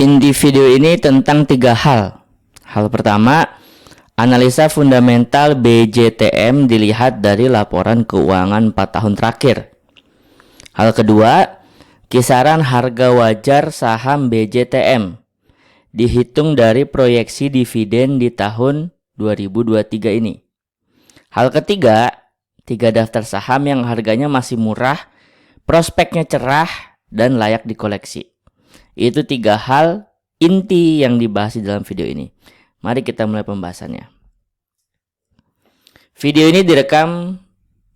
Inti video ini tentang 3 hal. Hal pertama, analisa fundamental BJTM dilihat dari laporan keuangan 4 tahun terakhir. Hal kedua, kisaran harga wajar saham BJTM dihitung dari proyeksi dividen di tahun 2023 ini. Hal ketiga, 3 daftar saham yang harganya masih murah, prospeknya cerah, dan layak dikoleksi. Itu 3 hal inti yang dibahas di dalam video ini. Mari kita mulai pembahasannya. Video ini direkam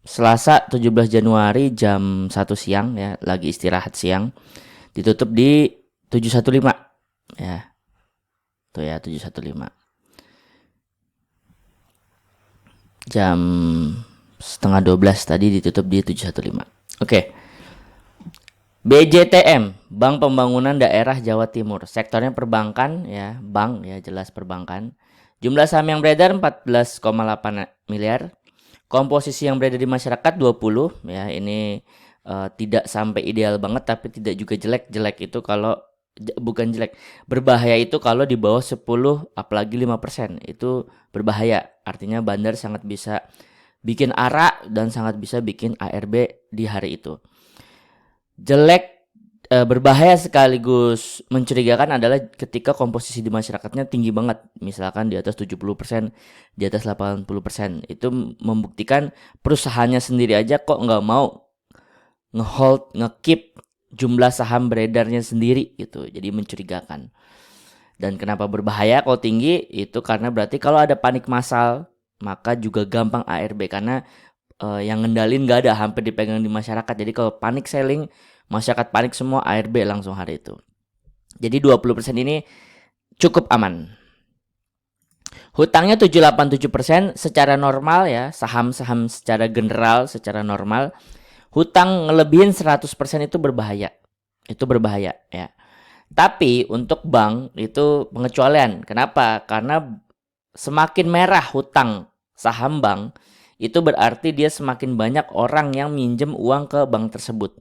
Selasa 17 Januari jam 1 siang ya, lagi istirahat siang. Ditutup di 715 ya. Tuh ya, 715. Jam setengah 12 tadi ditutup di 715. Oke. BJTM, Bank Pembangunan Daerah Jawa Timur. Sektornya perbankan ya, bank ya, jelas perbankan. Jumlah saham yang beredar 14,8 miliar. Komposisi yang beredar di masyarakat 20 ya. Ini tidak sampai ideal banget tapi tidak juga jelek. Itu kalau bukan jelek. Berbahaya itu kalau di bawah 10 apalagi 5%. Itu berbahaya. Artinya bandar sangat bisa bikin ARA dan sangat bisa bikin ARB di hari itu. Berbahaya sekaligus mencurigakan adalah ketika komposisi di masyarakatnya tinggi banget, misalkan di atas 70%, di atas 80%. Itu membuktikan perusahaannya sendiri aja kok nggak mau nge-keep jumlah saham beredarnya sendiri gitu. Jadi mencurigakan. Dan kenapa berbahaya kalau tinggi? Itu karena berarti kalau ada panik massal maka juga gampang ARB karena yang ngendalin gak ada, hampir dipegang di masyarakat. Jadi kalau panik selling, masyarakat panik semua, ARB langsung hari itu. Jadi 20% ini cukup aman. Hutangnya 787% secara normal ya, saham-saham secara general, secara normal. Hutang ngelebihin 100% itu berbahaya. Itu berbahaya ya. Tapi untuk bank itu pengecualian. Kenapa? Karena semakin merah hutang saham bank, itu berarti dia semakin banyak orang yang minjem uang ke bank tersebut.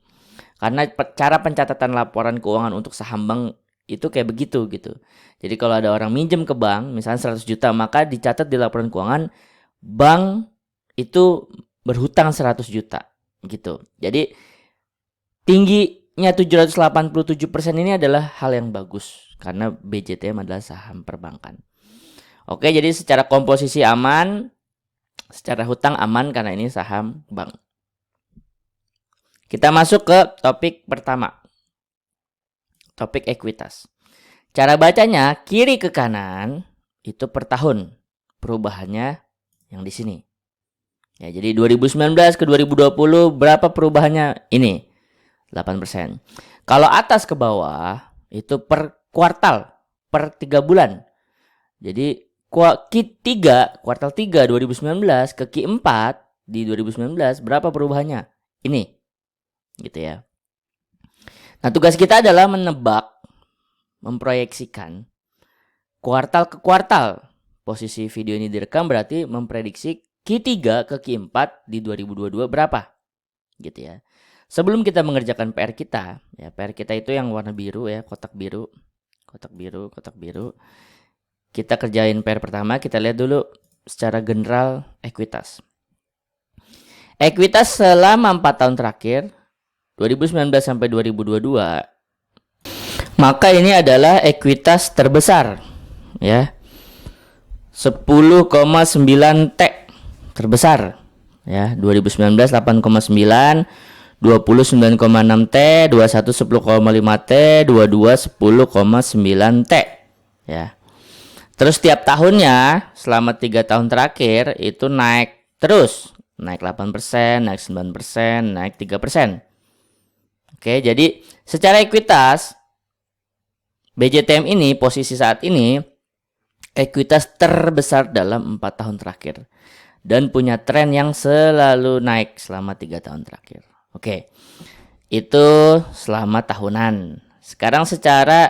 Karena cara pencatatan laporan keuangan untuk saham bank itu kayak begitu gitu. Jadi kalau ada orang minjem ke bank, misalnya 100 juta, maka dicatat di laporan keuangan bank itu berhutang 100 juta gitu. Jadi tingginya 787% ini adalah hal yang bagus karena BJTM adalah saham perbankan. Oke, jadi secara komposisi aman, secara hutang aman karena ini saham bank. Kita masuk ke topik pertama. Topik ekuitas. Cara bacanya kiri ke kanan itu per tahun. Perubahannya yang di sini. Ya, jadi 2019 ke 2020 berapa perubahannya? Ini 8%. Kalau atas ke bawah itu per kuartal, per 3 bulan. Jadi Q3, kuartal 3 2019 ke Q4 di 2019 berapa perubahannya? Ini. Gitu ya. Nah, tugas kita adalah menebak, memproyeksikan kuartal ke kuartal. Posisi video ini direkam berarti memprediksi Q3 ke Q4 di 2022 berapa? Gitu ya. Sebelum kita mengerjakan PR kita, ya PR kita itu yang warna biru ya, kotak biru. Kita kerjain PR pertama, kita lihat dulu secara general ekuitas. Ekuitas selama 4 tahun terakhir, 2019 sampai 2022, maka ini adalah ekuitas terbesar ya. 10,9 T terbesar ya. 2019 8,9, 20 9,6 T, 21 10,5 T, 22 10,9 T ya. Terus tiap tahunnya selama 3 tahun terakhir itu naik terus. Naik 8%, naik 9%, naik 3%. Oke, jadi secara ekuitas BJTM ini posisi saat ini ekuitas terbesar dalam 4 tahun terakhir. Dan punya tren yang selalu naik selama 3 tahun terakhir. Oke, itu selama tahunan. Sekarang secara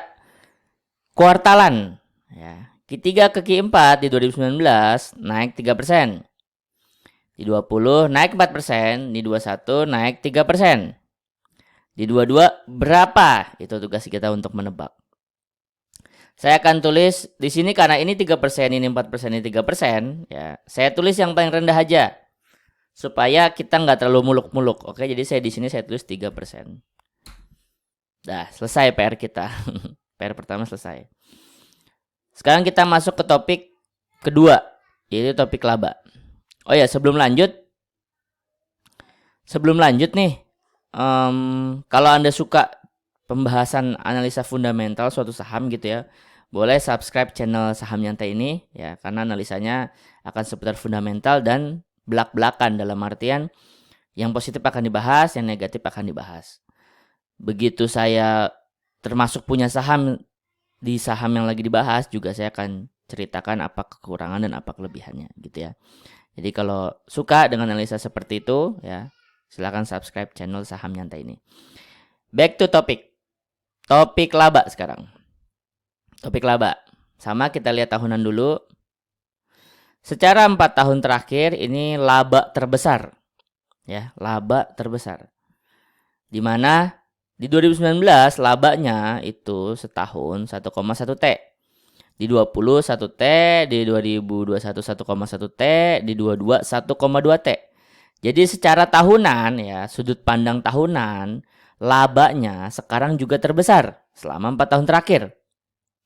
kuartalan ya. Q3 ke Q4 di 2019 naik 3%. Di 20 naik 4%, di 21 naik 3%. Di 22 berapa? Itu tugas kita untuk menebak. Saya akan tulis di sini karena ini 3%, ini 4%, ini 3%, ya. Saya tulis yang paling rendah aja. Supaya kita nggak terlalu muluk-muluk. Oke, jadi saya di sini saya tulis 3%. Dah, selesai PR kita. PR pertama selesai. Sekarang kita masuk ke topik kedua, yaitu topik laba. Oh ya, sebelum lanjut nih, kalau Anda suka pembahasan analisa fundamental suatu saham gitu ya, boleh subscribe channel Saham Nyantai ini ya, karena analisanya akan seputar fundamental dan belak-belakan, dalam artian yang positif akan dibahas, yang negatif akan dibahas. Begitu saya termasuk punya saham, di saham yang lagi dibahas juga saya akan ceritakan apa kekurangan dan apa kelebihannya gitu ya. Jadi kalau suka dengan analisa seperti itu ya, silakan subscribe channel Saham Nyantai ini. Back to topic. Topik laba sekarang. Topik laba. Sama kita lihat tahunan dulu. Secara 4 tahun terakhir ini laba terbesar. Ya, laba terbesar. Di mana di 2019 labanya itu setahun 1,1 T. Di 20 1 T, di 2021 1,1 T, di 22 1,2 T. Jadi secara tahunan ya, sudut pandang tahunan, labanya sekarang juga terbesar selama 4 tahun terakhir.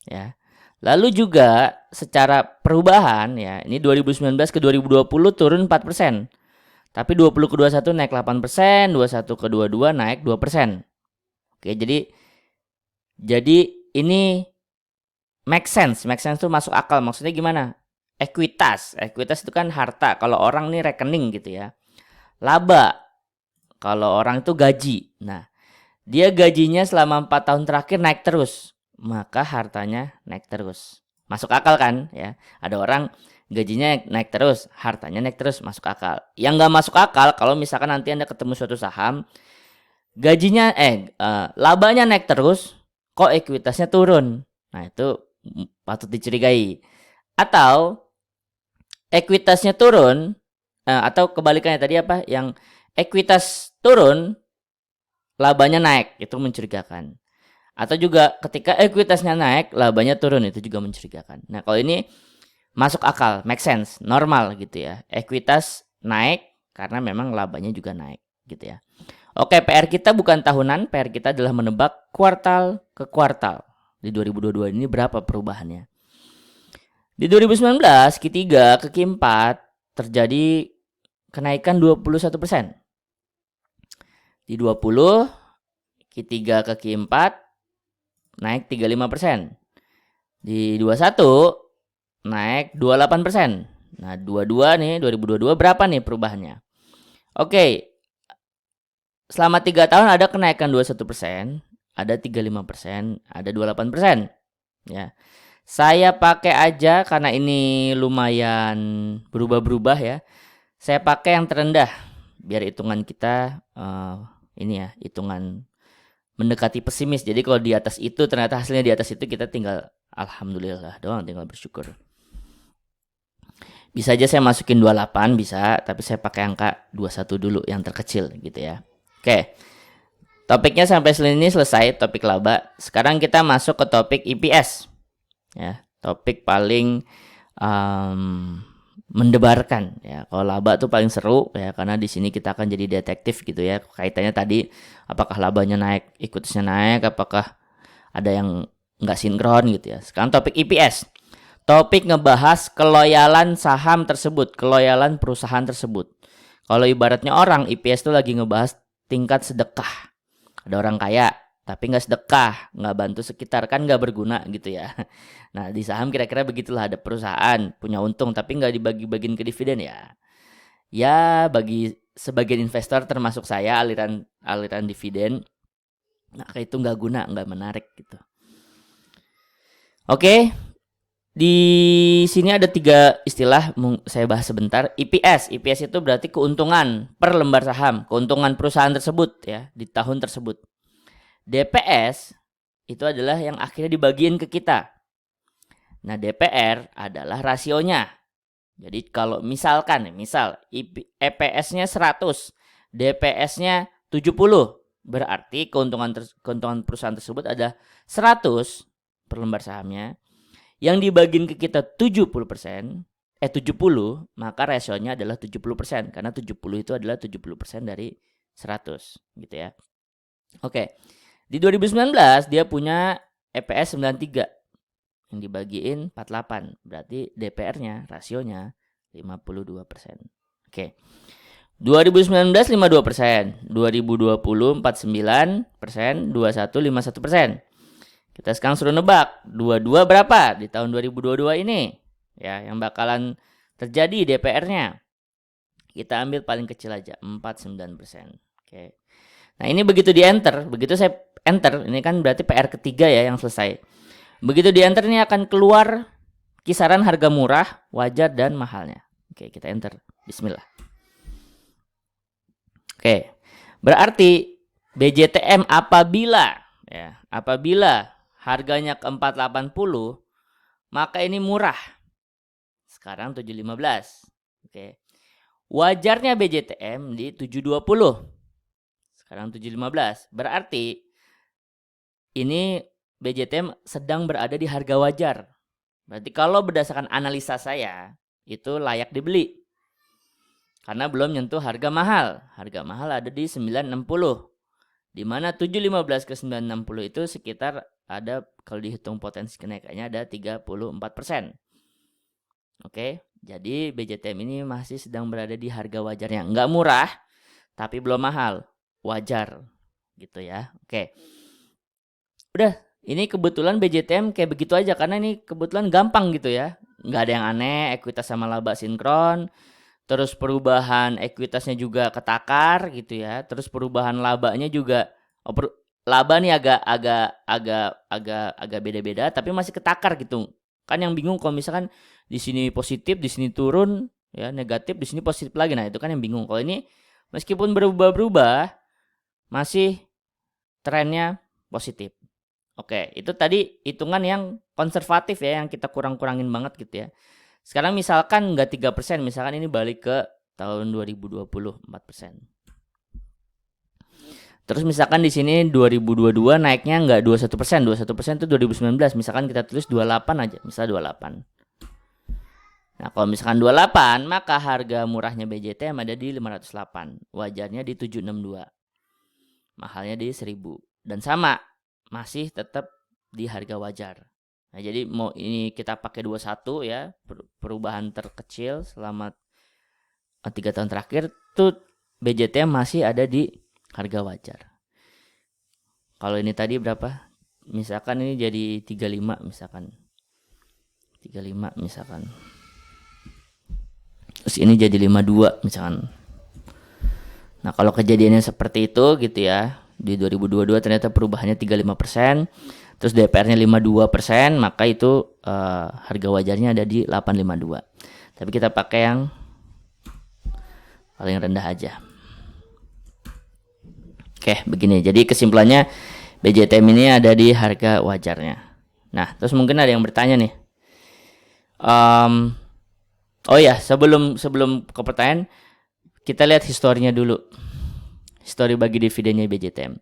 Ya. Lalu juga secara perubahan ya, ini 2019 ke 2020 turun 4%. Tapi 20 ke 21 naik 8%, 21 ke 22 naik 2%. Oke, jadi ini make sense. Make sense itu masuk akal. Maksudnya gimana? Ekuitas itu kan harta. Kalau orang nih rekening gitu ya. Laba, kalau orang itu gaji. Nah, dia gajinya selama 4 tahun terakhir naik terus, maka hartanya naik terus. Masuk akal kan ya? Ada orang gajinya naik terus, hartanya naik terus, masuk akal. Yang nggak masuk akal kalau misalkan nanti Anda ketemu suatu saham, gajinya labanya naik terus, kok ekuitasnya turun. Nah, itu patut dicurigai. Atau ekuitasnya turun, atau kebalikannya tadi apa? Yang ekuitas turun, labanya naik, itu mencurigakan. Atau juga ketika ekuitasnya naik, labanya turun, itu juga mencurigakan. Nah, kalau ini masuk akal, make sense, normal gitu ya. Ekuitas naik karena memang labanya juga naik gitu ya. Oke, PR kita bukan tahunan, PR kita adalah menebak kuartal ke kuartal. Di 2022 ini berapa perubahannya? Di 2019, Q3 ke Q4 terjadi kenaikan 21%. Di 20, Q3 ke Q4 naik 35%. Di 21 naik 28%. Nah, 22 nih, 2022 berapa nih perubahannya? Oke. Selama 3 tahun ada kenaikan 21%, ada 35%, ada 28%. Ya. Saya pakai aja karena ini lumayan berubah-berubah ya. Saya pakai yang terendah biar hitungan kita ini ya, hitungan mendekati pesimis. Jadi kalau di atas itu ternyata hasilnya di atas itu, kita tinggal alhamdulillah doang, tinggal bersyukur. Bisa aja saya masukin 28 bisa, tapi saya pakai angka 21 dulu yang terkecil gitu ya. Oke. Topiknya sampai sini selesai, topik laba. Sekarang kita masuk ke topik EPS. Ya, topik paling mendebarkan ya. Kalau laba tuh paling seru ya, karena di sini kita akan jadi detektif gitu ya. Kaitannya tadi, apakah labanya naik, ikutisnya naik, apakah ada yang nggak sinkron gitu ya. Sekarang topik EPS. Topik ngebahas keloyalan saham tersebut, keloyalan perusahaan tersebut. Kalau ibaratnya orang, EPS tuh lagi ngebahas tingkat sedekah. Ada orang kaya tapi nggak sedekah, nggak bantu sekitar, kan nggak berguna gitu ya. Nah, di saham kira-kira begitulah, ada perusahaan punya untung tapi nggak dibagi-bagiin ke dividen ya. Ya, bagi sebagian investor termasuk saya, aliran dividen, nah itu nggak guna, nggak menarik gitu. Oke, di sini ada 3 istilah, saya bahas sebentar. EPS itu berarti keuntungan per lembar saham, keuntungan perusahaan tersebut ya di tahun tersebut. DPS itu adalah yang akhirnya dibagiin ke kita. Nah, DPR adalah rasionya. Jadi kalau misal EPS-nya 100, DPS-nya 70, berarti keuntungan perusahaan tersebut ada 100 per lembar sahamnya, yang dibagiin ke kita 70%, 70, maka rasionya adalah 70%, karena 70 itu adalah 70% dari 100 gitu ya. Oke. Di 2019 dia punya EPS 93 yang dibagiin 48, berarti DPR-nya rasionya 52%. Oke. 2019 52%, 2020 49%, 21 51%. Kita sekarang suruh nebak 22 berapa di tahun 2022 ini? Ya, yang bakalan terjadi DPR-nya. Kita ambil paling kecil aja, 49%. Oke. Nah, ini begitu di enter, begitu saya enter, ini kan berarti PR ketiga ya yang selesai. Begitu di enter ini akan keluar kisaran harga murah, wajar dan mahalnya. Oke, kita enter. Bismillah. Oke. Berarti BJTM apabila harganya ke 480, maka ini murah. Sekarang 715. Oke. Wajarnya BJTM di 720. Sekarang 715. Berarti ini BJTM sedang berada di harga wajar. Berarti kalau berdasarkan analisa saya, itu layak dibeli. Karena belum nyentuh harga mahal. Harga mahal ada di 960. Di mana 715 ke 960 itu sekitar ada, kalau dihitung potensi kenaikannya ada 34%. Oke, jadi BJTM ini masih sedang berada di harga wajarnya. Nggak murah, tapi belum mahal. Wajar, gitu ya. Oke. Udah, ini kebetulan BJTM kayak begitu aja. Karena ini kebetulan gampang gitu ya. Nggak ada yang aneh, ekuitas sama laba sinkron. Terus perubahan ekuitasnya juga ketakar gitu ya. Terus perubahan labanya juga, laba nih agak beda-beda, tapi masih ketakar gitu. Kan yang bingung kalau misalkan di sini positif, di sini turun, ya negatif, di sini positif lagi. Nah, itu kan yang bingung. Kalau ini meskipun berubah-berubah, masih trennya positif. Oke, itu tadi hitungan yang konservatif ya, yang kita kurang-kurangin banget gitu ya. Sekarang misalkan nggak 3%, misalkan ini balik ke tahun 2020, 4%. Terus misalkan di sini 2022 naiknya nggak 21%, 21% itu 2019. Misalkan kita tulis 28 aja, misalnya 28. Nah, kalau misalkan 28, maka harga murahnya BJTM ada di 508. Wajarnya di 762. Mahalnya di 1000. Dan sama, masih tetap di harga wajar. Nah, jadi mau ini kita pakai 21 ya, perubahan terkecil selama 3 tahun terakhir tuh BJTM masih ada di harga wajar. Kalau ini tadi berapa? Misalkan ini jadi 35 misalkan. 35 misalkan. Terus ini jadi 52 misalkan. Nah, kalau kejadiannya seperti itu gitu ya, di 2022 ternyata perubahannya 35%, terus DPR-nya 52%, maka itu harga wajarnya ada di 852. Tapi kita pakai yang paling rendah aja. Oke, begini. Jadi kesimpulannya BJTM ini ada di harga wajarnya. Nah, terus mungkin ada yang bertanya nih. Oh ya, sebelum ke pertanyaan, kita lihat historinya dulu. Histori bagi dividennya BJTM.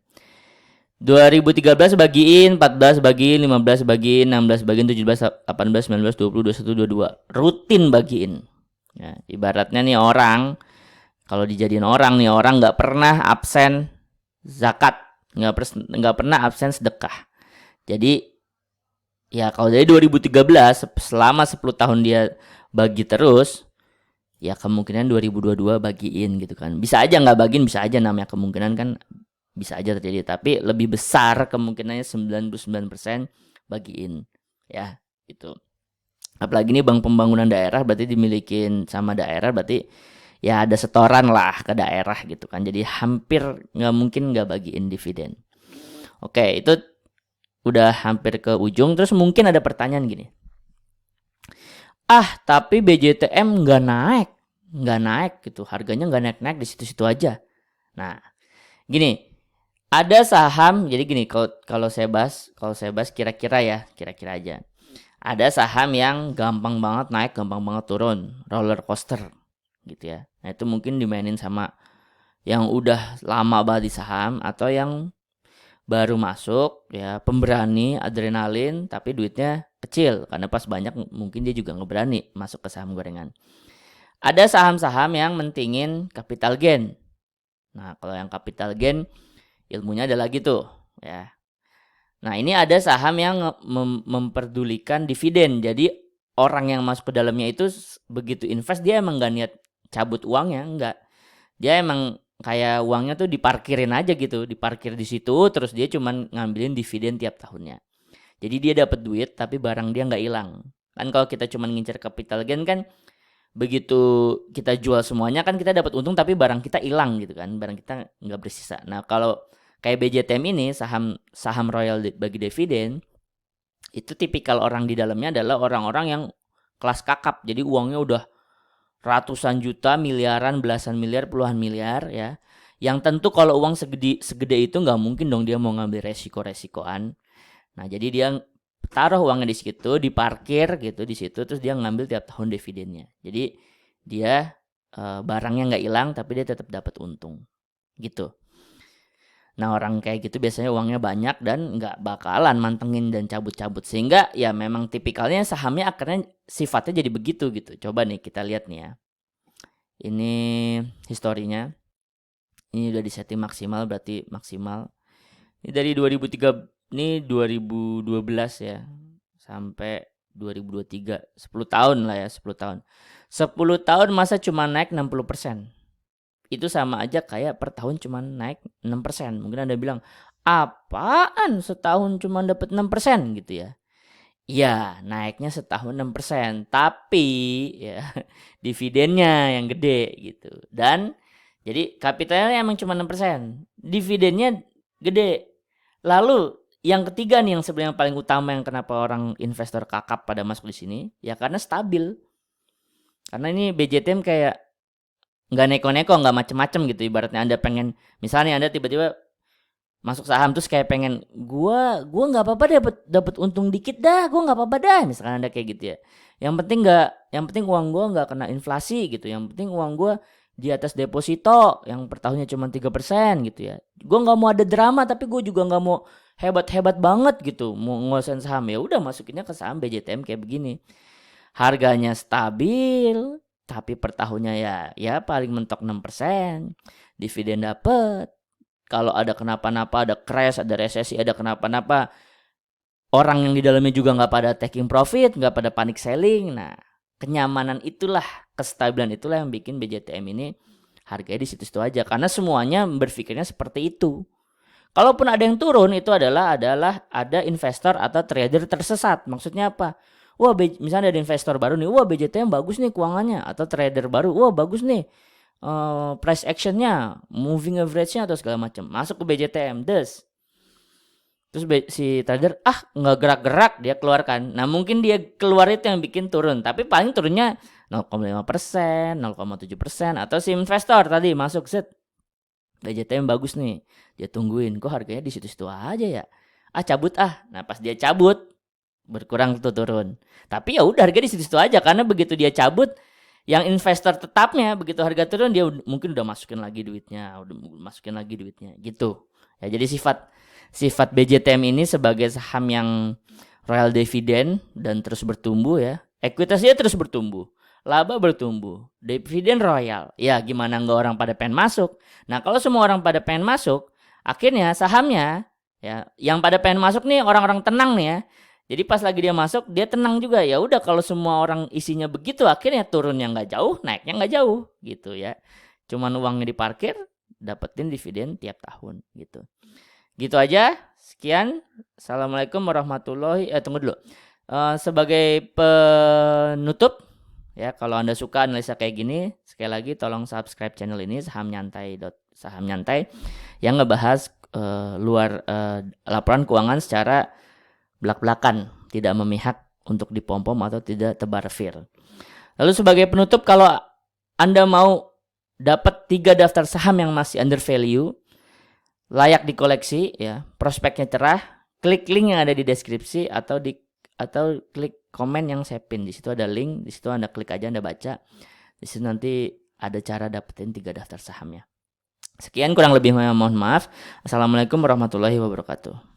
2013 bagiin, 14 bagiin, 15 bagiin, 16 bagiin, 17, 18, 19, 20, 21, 22. Rutin bagiin. Ya, ibaratnya nih orang, kalau dijadiin orang nih, orang nggak pernah absen zakat, nggak pernah absen sedekah. Jadi ya kalau dari 2013 selama 10 tahun dia bagi terus, ya kemungkinan 2022 bagiin gitu kan. Bisa aja nggak bagiin, bisa aja, namanya kemungkinan kan, bisa aja terjadi. Tapi lebih besar kemungkinannya 99% bagiin. Ya itu. Apalagi ini bank pembangunan daerah, berarti dimilikin sama daerah, berarti ya ada setoran lah ke daerah gitu kan. Jadi hampir nggak mungkin nggak bagiin dividen. Oke, itu udah hampir ke ujung. Terus mungkin ada pertanyaan gini. Tapi BJTM nggak naik gitu. Harganya nggak naik-naik di situ-situ aja. Nah, gini. Ada saham, jadi gini, kalau saya bahas kira-kira aja. Ada saham yang gampang banget naik, gampang banget turun, roller coaster gitu ya. Nah, itu mungkin dimainin sama yang udah lama banget di saham, atau yang baru masuk ya, pemberani, adrenalin, tapi duitnya kecil karena pas banyak mungkin dia juga nggak berani masuk ke saham gorengan. Ada saham-saham yang mentingin capital gain. Nah, kalau yang capital gain ilmunya ada lagi tuh ya. Nah, ini ada saham yang memperdulikan dividen. Jadi orang yang masuk ke dalamnya itu begitu invest dia emang nggak niat cabut uangnya, enggak. Dia emang kayak uangnya tuh diparkirin aja gitu, diparkir di situ, terus dia cuman ngambilin dividen tiap tahunnya. Jadi dia dapat duit tapi barang dia nggak hilang. Kan kalau kita cuman ngincer capital gain kan begitu kita jual semuanya kan kita dapat untung tapi barang kita hilang gitu kan, barang kita nggak bersisa. Nah kalau kayak BJTM ini saham royal bagi dividen itu tipikal orang di dalamnya adalah orang-orang yang kelas kakap, jadi uangnya udah ratusan juta, miliaran, belasan miliar, puluhan miliar ya. Yang tentu kalau uang segede itu nggak mungkin dong dia mau ngambil resiko-resikoan. Nah jadi dia taruh uangnya di situ, diparkir gitu di situ, terus dia ngambil tiap tahun dividennya. Jadi dia barangnya nggak hilang tapi dia tetap dapat untung gitu. Nah orang kayak gitu biasanya uangnya banyak dan nggak bakalan mantengin dan cabut-cabut, sehingga ya memang tipikalnya sahamnya akhirnya sifatnya jadi begitu gitu. Coba nih kita lihat nih ya. Ini historinya. Ini udah disetting maksimal, berarti maksimal. Ini dari 2003, ini 2012 ya. Sampai 2023. 10 tahun lah ya, 10 tahun. 10 tahun masa cuma naik 60%. Itu sama aja kayak per tahun cuma naik 6%. Mungkin Anda bilang, apaan setahun cuma dapat 6% gitu ya. Ya, naiknya setahun 6%, tapi ya dividennya yang gede gitu. Dan jadi kapitalnya emang cuma 6%, dividennya gede. Lalu yang ketiga nih yang sebenarnya paling utama yang kenapa orang investor kakap pada masuk di sini, ya karena stabil. Karena ini BJTM kayak nggak neko-neko, nggak macem-macem gitu. Ibaratnya Anda pengen, misalnya Anda tiba-tiba masuk saham terus kayak pengen gua nggak apa-apa dapat untung dikit dah, gua nggak apa-apa dah, misalkan Anda kayak gitu ya. Yang penting uang gua nggak kena inflasi gitu. Yang penting uang gua di atas deposito yang per tahunnya cuma 3% gitu ya. Gua nggak mau ada drama tapi gua juga nggak mau hebat-hebat banget gitu mau nguasain saham. Ya udah masukinnya ke saham BJTM kayak begini. Harganya stabil tapi per tahunnya ya paling mentok 6%. Dividen dapet. Kalau ada kenapa-napa, ada crash, ada resesi, ada kenapa-napa, orang yang di dalamnya juga nggak pada taking profit, nggak pada panic selling. Nah, kenyamanan itulah, kestabilan itulah yang bikin BJTM ini harganya di situ-situ aja. Karena semuanya berpikirnya seperti itu. Kalaupun ada yang turun, itu adalah ada investor atau trader tersesat. Maksudnya apa? Wah, misalnya ada investor baru nih, wah BJTM bagus nih keuangannya, atau trader baru, wah bagus nih price actionnya, moving average-nya atau segala macam, masuk ke BJTM, terus si trader nggak gerak-gerak, dia keluarkan. Nah mungkin dia keluar itu yang bikin turun, tapi paling turunnya 0,5%, 0,7%, atau si investor tadi masuk set BJTM bagus nih, dia tungguin kok harganya di situ-situ aja ya, cabut nah pas dia cabut berkurang tuh turun, tapi ya udah harga di situ-situ aja karena begitu dia cabut yang investor tetapnya begitu harga turun dia mungkin udah masukin lagi duitnya gitu ya. Jadi sifat BJTM ini sebagai saham yang royal dividend dan terus bertumbuh ya, ekuitasnya terus bertumbuh, laba bertumbuh, dividen royal ya, gimana nggak orang pada pengen masuk. Nah kalau semua orang pada pengen masuk, akhirnya sahamnya ya yang pada pengen masuk nih orang-orang tenang nih ya. Jadi pas lagi dia masuk dia tenang juga. Ya udah kalau semua orang isinya begitu akhirnya turunnya nggak jauh, naiknya nggak jauh gitu ya. Cuman uangnya diparkir, dapetin dividen tiap tahun gitu. Gitu aja. Sekian. Assalamualaikum warahmatullahi. Tunggu dulu. Sebagai penutup ya, kalau Anda suka analisa kayak gini, sekali lagi tolong subscribe channel ini saham nyantai yang ngebahas luar laporan keuangan secara belak-belakan, tidak memihak untuk dipom-pom atau tidak tebar fir. Lalu sebagai penutup, kalau Anda mau dapat 3 daftar saham yang masih under value, layak dikoleksi ya, prospeknya cerah, klik link yang ada di deskripsi atau klik komen yang saya pin. Di situ ada link, di situ Anda klik aja, Anda baca. Di situ nanti ada cara dapetin 3 daftar sahamnya. Sekian kurang lebih mohon maaf. Assalamualaikum warahmatullahi wabarakatuh.